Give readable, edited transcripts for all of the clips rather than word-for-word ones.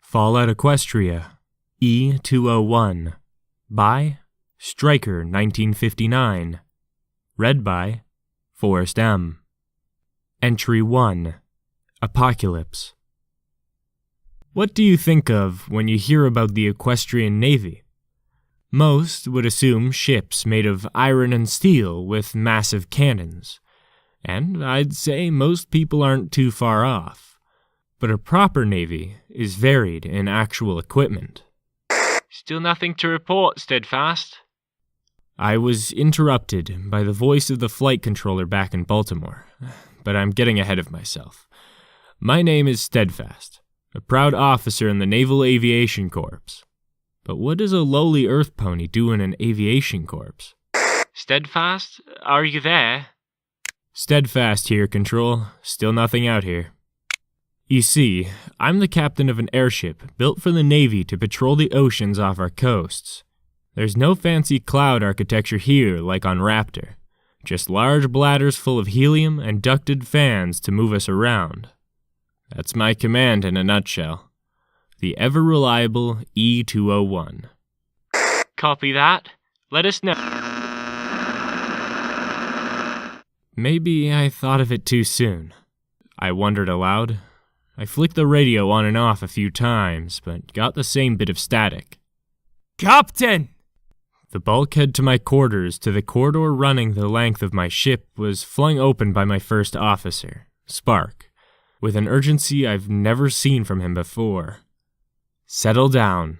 Fallout Equestria, E-201, by Striker 1959, read by Forrest M. Entry 1, Apocalypse. What do you think of when you hear about the Equestrian Navy? Most would assume ships made of iron and steel with massive cannons, and I'd say most people aren't too far off. But a proper navy is varied in actual equipment. Still nothing to report, Steadfast. I was interrupted by the voice of the flight controller back in Baltimore, but I'm getting ahead of myself. My name is Steadfast, a proud officer in the Naval Aviation Corps. But what does a lowly earth pony do in an aviation corps? Steadfast, are you there? Steadfast here, Control. Still nothing out here. You see, I'm the captain of an airship built for the Navy to patrol the oceans off our coasts. There's no fancy cloud architecture here like on Raptor, just large bladders full of helium and ducted fans to move us around. That's my command in a nutshell. The ever-reliable E-201. Copy that. Let us know. Maybe I thought of it too soon. I wondered aloud. I flicked the radio on and off a few times, but got the same bit of static. Captain! The bulkhead to my quarters to the corridor running the length of my ship was flung open by my first officer, Spark, with an urgency I've never seen from him before. Settle down.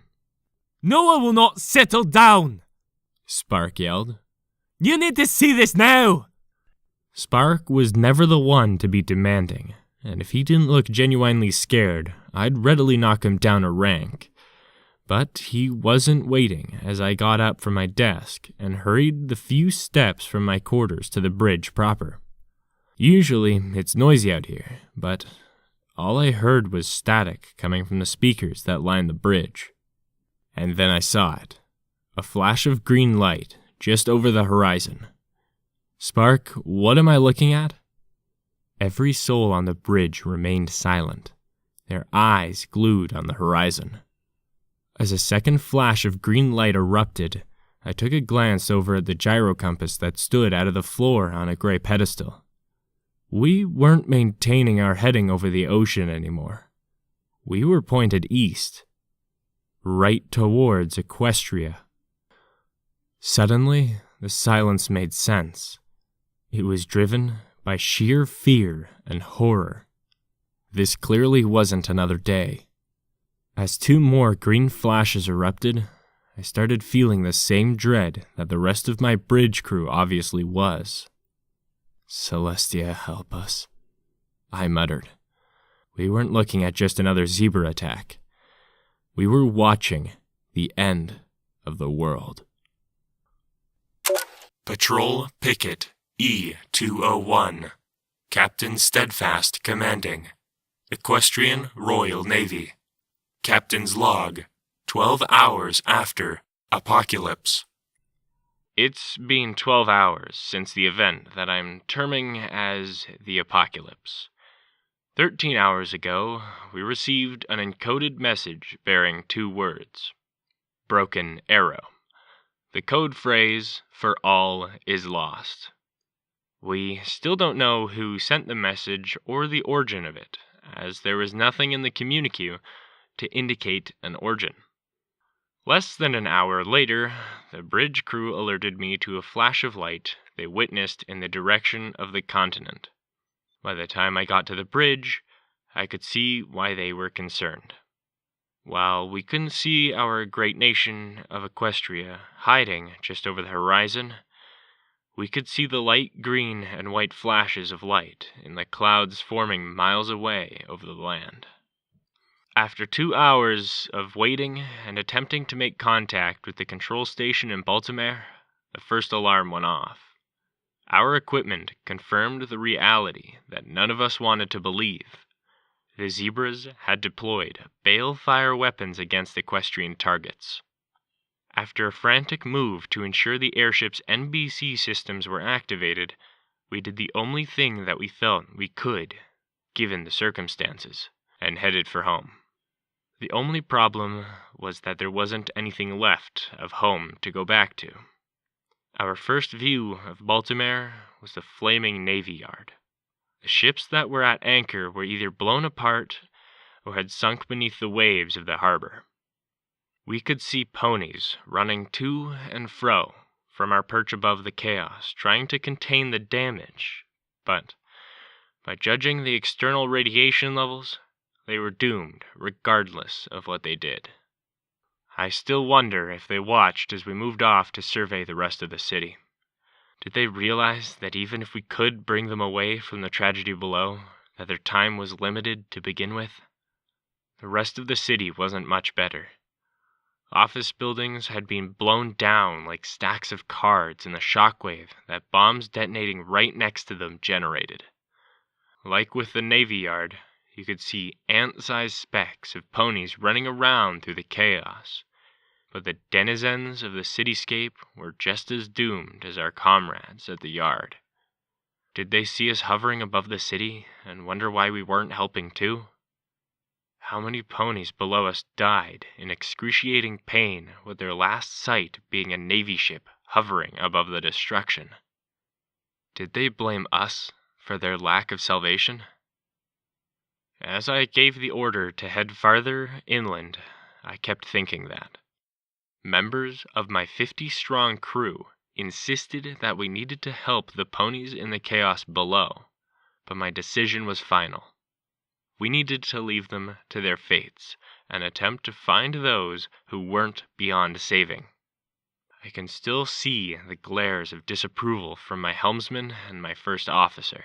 No one will not settle down! Spark yelled. You need to see this now! Spark was never the one to be demanding, and if he didn't look genuinely scared, I'd readily knock him down a rank. But he wasn't waiting as I got up from my desk and hurried the few steps from my quarters to the bridge proper. Usually, it's noisy out here, but all I heard was static coming from the speakers that lined the bridge. And then I saw it, a flash of green light just over the horizon. Spark, what am I looking at? Every soul on the bridge remained silent, their eyes glued on the horizon. As a second flash of green light erupted, I took a glance over at the gyro compass that stood out of the floor on a gray pedestal. We weren't maintaining our heading over the ocean anymore. We were pointed east, right towards Equestria. Suddenly, the silence made sense. It was driven by sheer fear and horror. This clearly wasn't another day. As two more green flashes erupted, I started feeling the same dread that the rest of my bridge crew obviously was. Celestia, help us, I muttered. We weren't looking at just another zebra attack. We were watching the end of the world. Patrol Picket E-201. Captain Steadfast commanding. Equestrian Royal Navy. Captain's log. 12 hours after apocalypse. It's been 12 hours since the event that I'm terming as the apocalypse. 13 hours ago, we received an encoded message bearing two words. Broken Arrow. The code phrase for all is lost. We still don't know who sent the message or the origin of it, as there was nothing in the communique to indicate an origin. Less than an hour later, the bridge crew alerted me to a flash of light they witnessed in the direction of the continent. By the time I got to the bridge, I could see why they were concerned. While we couldn't see our great nation of Equestria hiding just over the horizon, we could see the light green and white flashes of light in the clouds forming miles away over the land. After 2 hours of waiting and attempting to make contact with the control station in Baltimore, the first alarm went off. Our equipment confirmed the reality that none of us wanted to believe. The Zebras had deployed balefire weapons against equestrian targets. After a frantic move to ensure the airship's NBC systems were activated, we did the only thing that we felt we could, given the circumstances, and headed for home. The only problem was that there wasn't anything left of home to go back to. Our first view of Baltimore was the flaming Navy Yard. The ships that were at anchor were either blown apart or had sunk beneath the waves of the harbor. We could see ponies running to and fro from our perch above the chaos, trying to contain the damage, but by judging the external radiation levels, they were doomed regardless of what they did. I still wonder if they watched as we moved off to survey the rest of the city. Did they realize that even if we could bring them away from the tragedy below, that their time was limited to begin with? The rest of the city wasn't much better. Office buildings had been blown down like stacks of cards in the shockwave that bombs detonating right next to them generated. Like with the Navy Yard, you could see ant-sized specks of ponies running around through the chaos. But the denizens of the cityscape were just as doomed as our comrades at the yard. Did they see us hovering above the city and wonder why we weren't helping too? How many ponies below us died in excruciating pain with their last sight being a Navy ship hovering above the destruction? Did they blame us for their lack of salvation? As I gave the order to head farther inland, I kept thinking that. Members of my 50-strong crew insisted that we needed to help the ponies in the chaos below, but my decision was final. We needed to leave them to their fates and attempt to find those who weren't beyond saving. I can still see the glares of disapproval from my helmsman and my first officer.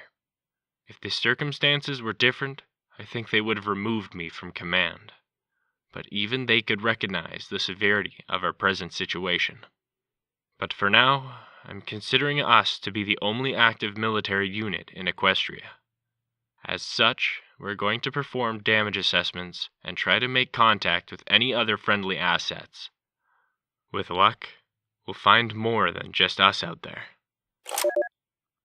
If the circumstances were different, I think they would have removed me from command. But even they could recognize the severity of our present situation. But for now, I'm considering us to be the only active military unit in Equestria. As such, we're going to perform damage assessments and try to make contact with any other friendly assets. With luck, we'll find more than just us out there.